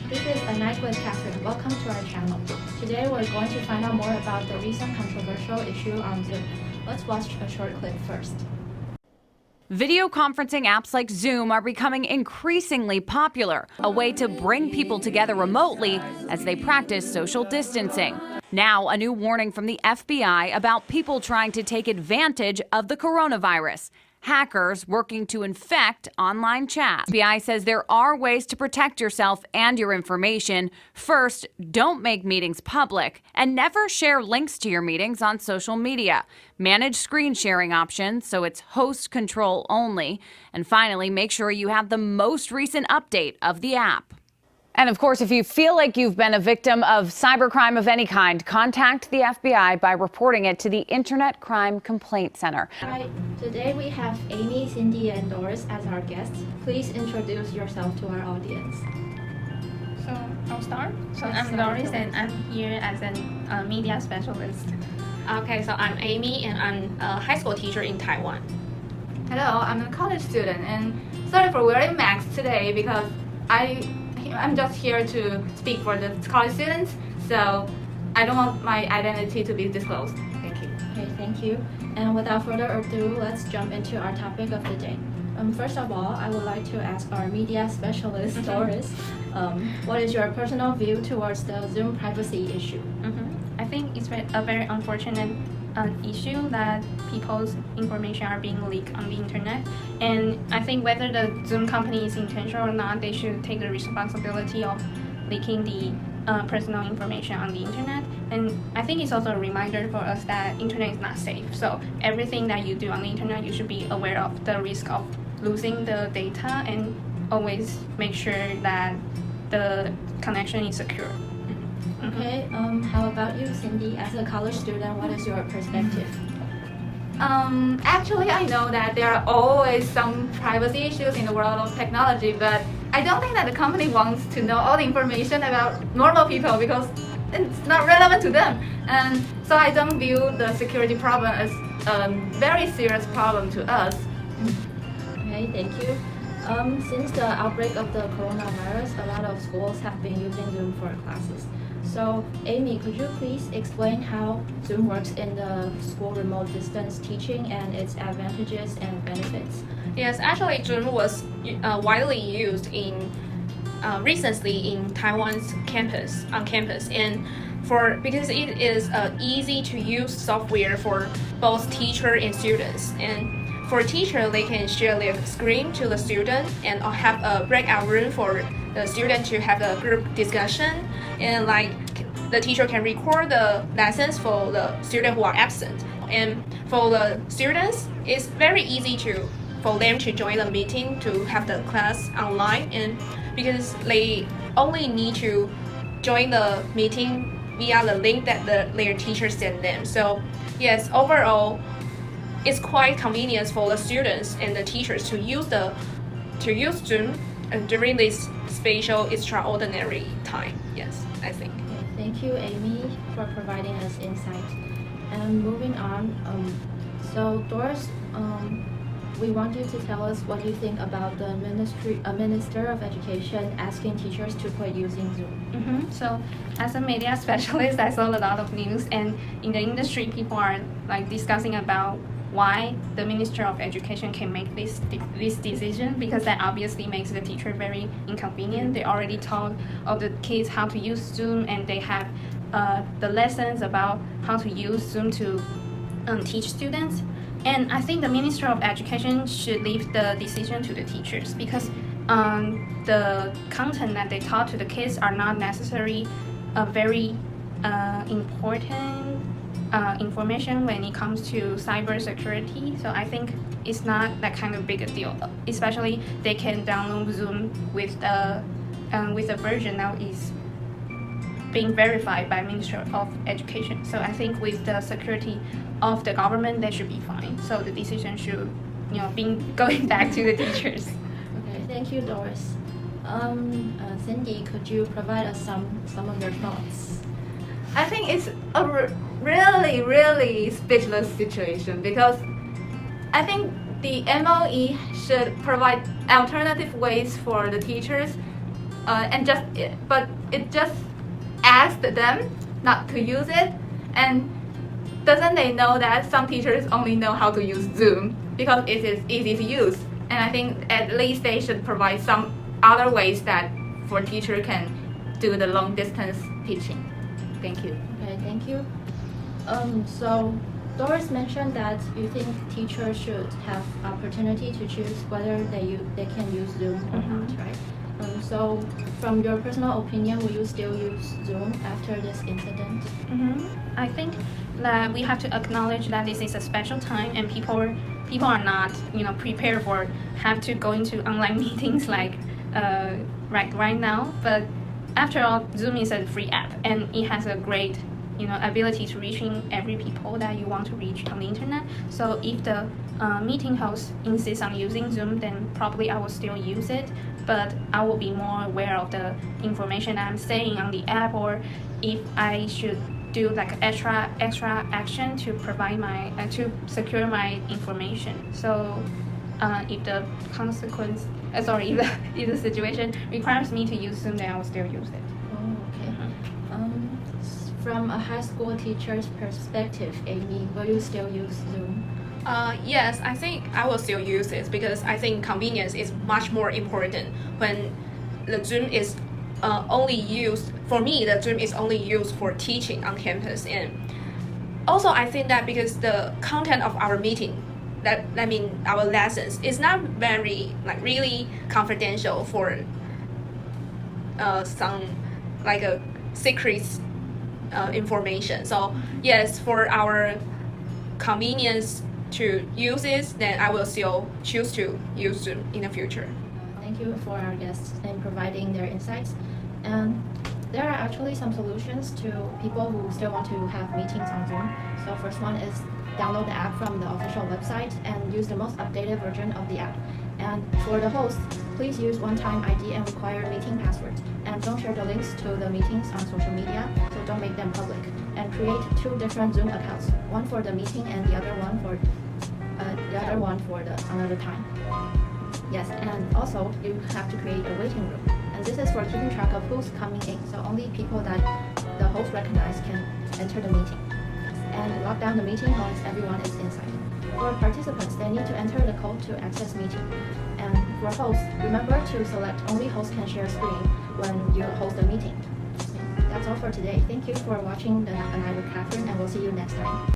This is A Night with Catherine. Welcome to our channel. Today we're going to find out more about the recent controversial issue on Zoom. Let's watch a short clip first. Video conferencing apps like Zoom are becoming increasingly popular, a way to bring people together remotely as they practice social distancing. Now, a new warning from the FBI about people trying to take advantage of the coronavirus. Hackers working to infect online chat. The FBI says there are ways to protect yourself and your information. First, don't make meetings public and never share links to your meetings on social media. Manage screen sharing options so it's host control only. And finally, make sure you have the most recent update of the app. And of course, if you feel like you've been a victim of cybercrime of any kind, contact the FBI by reporting it to the Internet Crime Complaint Center. Hi, today we have Amy, Cindy, and Doris as our guests. Please introduce yourself to our audience. So I'll start. I'm Doris and I'm here as a media specialist. Okay, so I'm Amy and I'm a high school teacher in Taiwan. Hello, I'm a college student and sorry for wearing masks today because I'm just here to speak for the college students, so I don't want my identity to be disclosed. Thank you. Okay, thank you. And without further ado, let's jump into our topic of the day. First of all, I would like to ask our media specialist, Doris, what is your personal view towards the Zoom privacy issue? I think it's a very unfortunate issue that people's information are being leaked on the internet, and I think whether the Zoom company is intentional or not, they should take the responsibility of leaking the personal information on the internet. And I think it's also a reminder for us that internet is not safe, so everything that you do on the internet, you should be aware of the risk of losing the data and always make sure that the connection is secure. Okay, how about you, Cindy? As a college student, what is your perspective? Actually, I know that there are always some privacy issues in the world of technology, but I don't think that the company wants to know all the information about normal people because it's not relevant to them. And so I don't view the security problem as a very serious problem to us. Okay, thank you. Since the outbreak of the coronavirus, a lot of schools have been using Zoom for classes. So, Amy, could you please explain how Zoom works in the school remote distance teaching and its advantages and benefits? Yes, actually Zoom was widely used recently in Taiwan's campus, and because it is easy to use software for both teacher and students. And for teacher, they can share their screen to the student and have a breakout room for the student to have a group discussion, and like the teacher can record the lessons for the student who are absent. And for the students, it's very easy for them to join the meeting to have the class online, and because they only need to join the meeting via the link that their teacher sent them. So yes, overall, it's quite convenient for the students and the teachers to use Zoom during this special extraordinary time. Yes, I think. Thank you, Amy, for providing us insight. And moving on, so Doris, we want you to tell us what you think about the Minister of Education asking teachers to quit using Zoom. So, as a media specialist, I saw a lot of news, and in the industry, people are like discussing about why the Minister of Education can make this decision, because that obviously makes the teacher very inconvenient. They already taught all the kids how to use Zoom, and they have the lessons about how to use Zoom to teach students. And I think the Minister of Education should leave the decision to the teachers, because the content that they taught to the kids are not necessarily a very important information when it comes to cybersecurity. So I think it's not that kind of big a deal. Especially they can download Zoom with a version that is being verified by Ministry of Education. So I think with the security of the government, they should be fine. So the decision should, be going back to the teachers. Okay, thank you, Doris. Cindy, could you provide us some of your thoughts? I think it's a really, really speechless situation because I think the MOE should provide alternative ways for the teachers but it just asked them not to use it, and doesn't they know that some teachers only know how to use Zoom because it is easy to use, and I think at least they should provide some other ways that for teacher can do the long distance teaching. Thank you. Okay, thank you. So Doris mentioned that you think teachers should have opportunity to choose whether they can use Zoom or not, right? So from your personal opinion, will you still use Zoom after this incident? I think that we have to acknowledge that this is a special time and people are not prepared for have to go into online meetings like right now. But after all, Zoom is a free app and it has a great ability to reaching every people that you want to reach on the internet. So if the meeting host insists on using Zoom, then probably I will still use it, but I will be more aware of the information I'm saying on the app, or if I should do like extra action to provide my to secure my information. So if the if the situation requires me to use Zoom, then I will still use it. Oh, okay. From a high school teacher's perspective, Amy, will you still use Zoom? Yes, I think I will still use it because I think convenience is much more important when the Zoom is only used, for me, the Zoom is only used for teaching on campus. And also I think that because the content of our meeting, our lessons, is not very really confidential for some a secret information. So yes, for our convenience to use it, then I will still choose to use Zoom in the future. Thank you for our guests in providing their insights. And there are actually some solutions to people who still want to have meetings on Zoom. So first one is download the app from the official website and use the most updated version of the app. And for the host, please use one-time ID and require meeting passwords. And don't share the links to the meetings on social media, so don't make them public. And create 2 different Zoom accounts, one for the meeting and the other one for another time. Yes, and also you have to create a waiting room. And this is for keeping track of who's coming in, so only people that the host recognizes can enter the meeting. And lock down the meeting once everyone is inside. For participants, they need to enter the code to access meeting. And for hosts, remember to select only host can share screen when you host a meeting. That's all for today. Thank you for watching the Night with Catherine, and we'll see you next time.